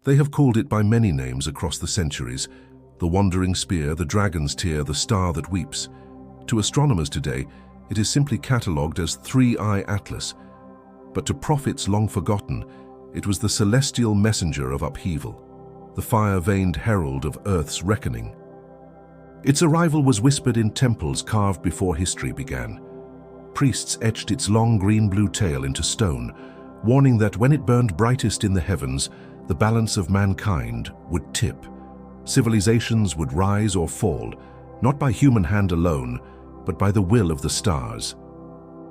They have called it by many names across the centuries: the wandering spear, the dragon's tear, the star that weeps. To astronomers today, it is simply catalogued as Three-Eye Atlas. But to prophets long forgotten, it was the celestial messenger of upheaval, the fire-veined herald of Earth's reckoning. Its arrival was whispered in temples carved before history began. Priests etched its long green-blue tail into stone, warning that when it burned brightest in the heavens, the balance of mankind would tip. Civilizations would rise or fall, not by human hand alone, but by the will of the stars.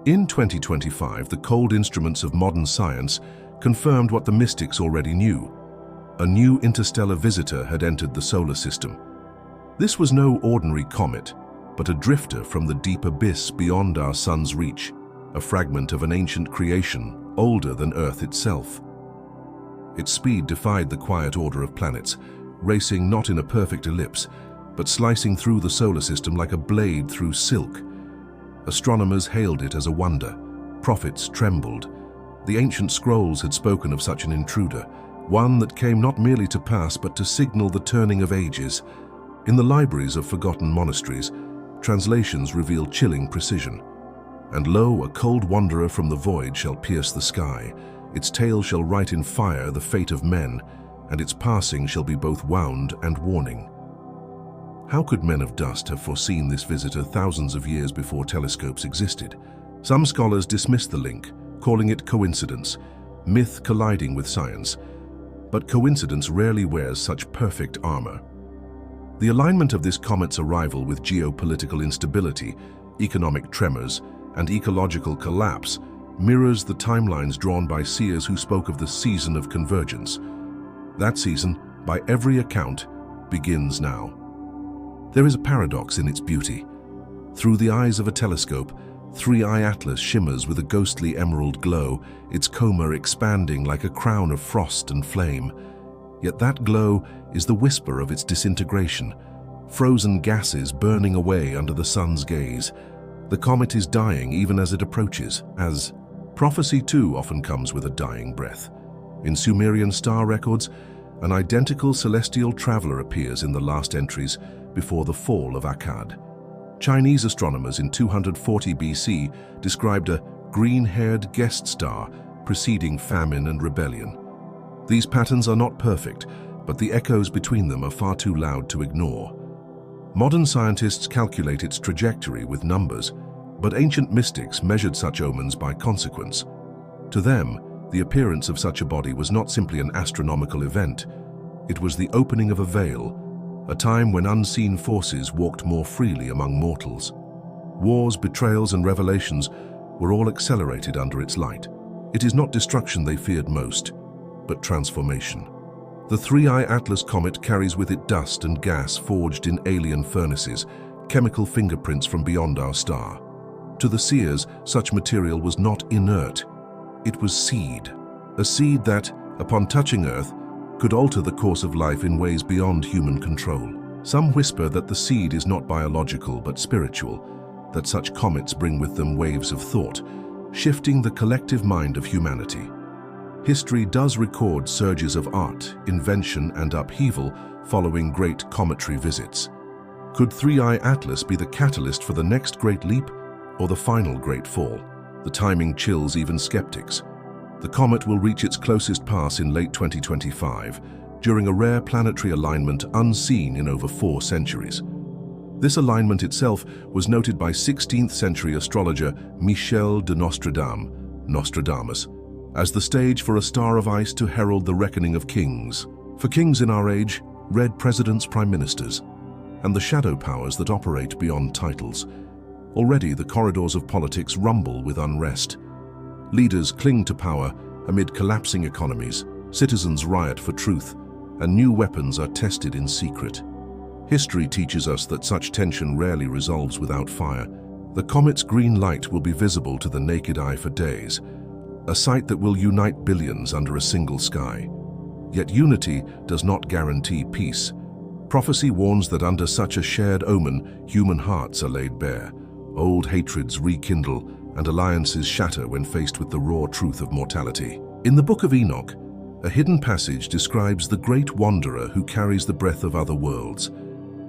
In 2025, the cold instruments of modern science confirmed what the mystics already knew. A new interstellar visitor had entered the solar system. This was no ordinary comet, but a drifter from the deep abyss beyond our sun's reach, a fragment of an ancient creation, older than Earth itself. Its speed defied the quiet order of planets, racing not in a perfect ellipse, but slicing through the solar system like a blade through silk. Astronomers hailed it as a wonder. Prophets trembled. The ancient scrolls had spoken of such an intruder, one that came not merely to pass but to signal the turning of ages. In the libraries of forgotten monasteries, translations reveal chilling precision. And lo, a cold wanderer from the void shall pierce the sky. Its tail shall write in fire the fate of men, and its passing shall be both wound and warning. How could men of dust have foreseen this visitor thousands of years before telescopes existed? Some scholars dismiss the link, calling it coincidence, myth colliding with science. But coincidence rarely wears such perfect armor. The alignment of this comet's arrival with geopolitical instability, economic tremors, and ecological collapse mirrors the timelines drawn by seers who spoke of the season of convergence. That season, by every account, begins now. There is a paradox in its beauty. Through the eyes of a telescope, Three-Eye Atlas shimmers with a ghostly emerald glow, its coma expanding like a crown of frost and flame. Yet that glow is the whisper of its disintegration, frozen gases burning away under the sun's gaze. The comet is dying even as it approaches, as prophecy too often comes with a dying breath. In Sumerian star records, an identical celestial traveler appears in the last entries before the fall of Akkad. Chinese astronomers in 240 BC described a green-haired guest star preceding famine and rebellion. These patterns are not perfect, but the echoes between them are far too loud to ignore. Modern scientists calculate its trajectory with numbers, but ancient mystics measured such omens by consequence. To them, the appearance of such a body was not simply an astronomical event. It was the opening of a veil, a time when unseen forces walked more freely among mortals. Wars, betrayals, and revelations were all accelerated under its light. It is not destruction they feared most, but transformation. The Three-Eye Atlas comet carries with it dust and gas forged in alien furnaces, chemical fingerprints from beyond our star. To the seers, such material was not inert. It was seed, a seed that, upon touching Earth, could alter the course of life in ways beyond human control. Some whisper that the seed is not biological but spiritual, that such comets bring with them waves of thought, shifting the collective mind of humanity. History does record surges of art, invention, and upheaval following great cometary visits. Could Three-Eye Atlas be the catalyst for the next great leap or the final great fall? The timing chills even skeptics. The comet will reach its closest pass in late 2025, during a rare planetary alignment unseen in over 4 centuries. This alignment itself was noted by 16th century astrologer Michel de Nostradamus, as the stage for a star of ice to herald the reckoning of kings. For kings in our age, red presidents, prime ministers, and the shadow powers that operate beyond titles. Already the corridors of politics rumble with unrest. Leaders cling to power amid collapsing economies, citizens riot for truth, and new weapons are tested in secret. History teaches us that such tension rarely resolves without fire. The comet's green light will be visible to the naked eye for days, a sight that will unite billions under a single sky. Yet unity does not guarantee peace. Prophecy warns that under such a shared omen, human hearts are laid bare. Old hatreds rekindle, and alliances shatter when faced with the raw truth of mortality. In the Book of Enoch, A hidden passage describes the great wanderer who carries the breath of other worlds.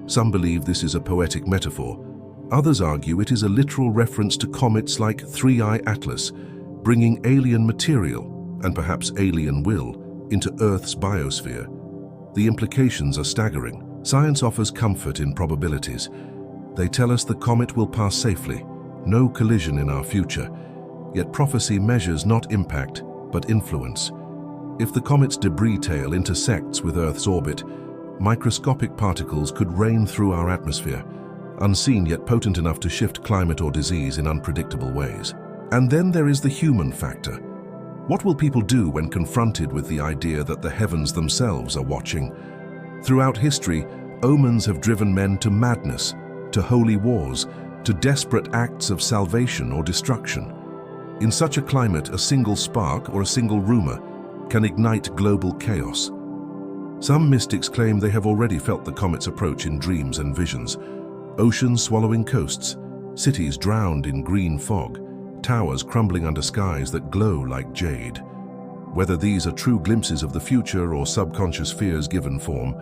Some believe this is a poetic metaphor. Others argue it is a literal reference to comets like 3I Atlas, bringing alien material, and perhaps alien will, into Earth's biosphere. The implications are staggering. Science offers comfort in probabilities. They tell us the comet will pass safely, no collision in our future. Yet prophecy measures not impact, but influence. If the comet's debris tail intersects with Earth's orbit, microscopic particles could rain through our atmosphere, unseen yet potent enough to shift climate or disease in unpredictable ways. And then there is the human factor. What will people do when confronted with the idea that the heavens themselves are watching? Throughout history, omens have driven men to madness, to holy wars, to desperate acts of salvation or destruction. In such a climate, a single spark or a single rumor can ignite global chaos. Some mystics claim they have already felt the comet's approach in dreams and visions. Oceans swallowing coasts, cities drowned in green fog, towers crumbling under skies that glow like jade. Whether these are true glimpses of the future or subconscious fears given form,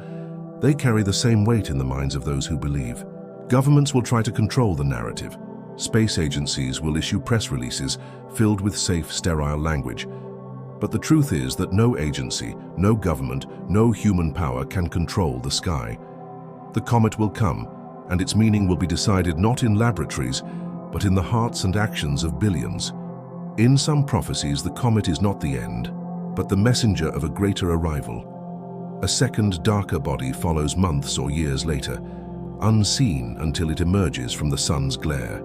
they carry the same weight in the minds of those who believe. Governments will try to control the narrative. Space agencies will issue press releases filled with safe, sterile language. But the truth is that no agency, no government, no human power can control the sky. The comet will come, and its meaning will be decided not in laboratories, but in the hearts and actions of billions. In some prophecies, the comet is not the end, but the messenger of a greater arrival. A second, darker body follows months or years later, unseen until it emerges from the sun's glare.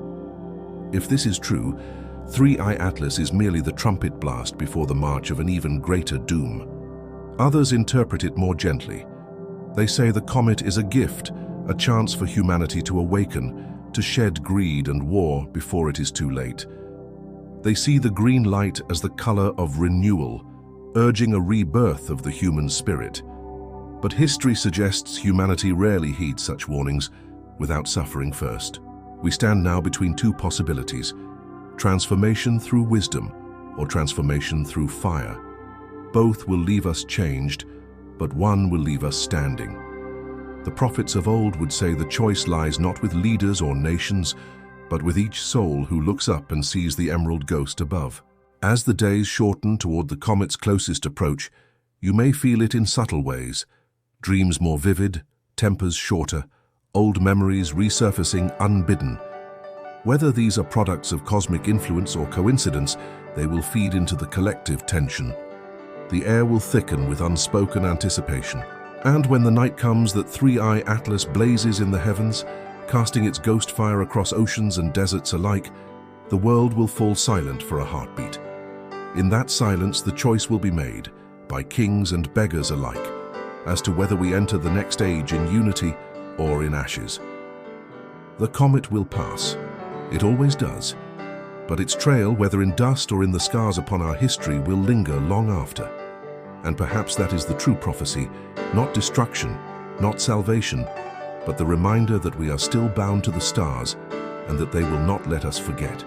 If this is true, 3I Atlas is merely the trumpet blast before the march of an even greater doom. Others interpret it more gently. They say the comet is a gift, a chance for humanity to awaken, to shed greed and war before it is too late. They see the green light as the color of renewal, urging a rebirth of the human spirit. But history suggests humanity rarely heeds such warnings without suffering first. We stand now between two possibilities: transformation through wisdom or transformation through fire. Both will leave us changed, but one will leave us standing. The prophets of old would say the choice lies not with leaders or nations, but with each soul who looks up and sees the emerald ghost above. As the days shorten toward the comet's closest approach, you may feel it in subtle ways. Dreams more vivid, tempers shorter, old memories resurfacing unbidden. Whether these are products of cosmic influence or coincidence, they will feed into the collective tension. The air will thicken with unspoken anticipation. And when the night comes that 3I Atlas blazes in the heavens, casting its ghost fire across oceans and deserts alike, the world will fall silent for a heartbeat. In that silence, the choice will be made, by kings and beggars alike, as to whether we enter the next age in unity or in ashes. The comet will pass. It always does. But its trail, whether in dust or in the scars upon our history, will linger long after. And perhaps that is the true prophecy, not destruction, not salvation, but the reminder that we are still bound to the stars and that they will not let us forget.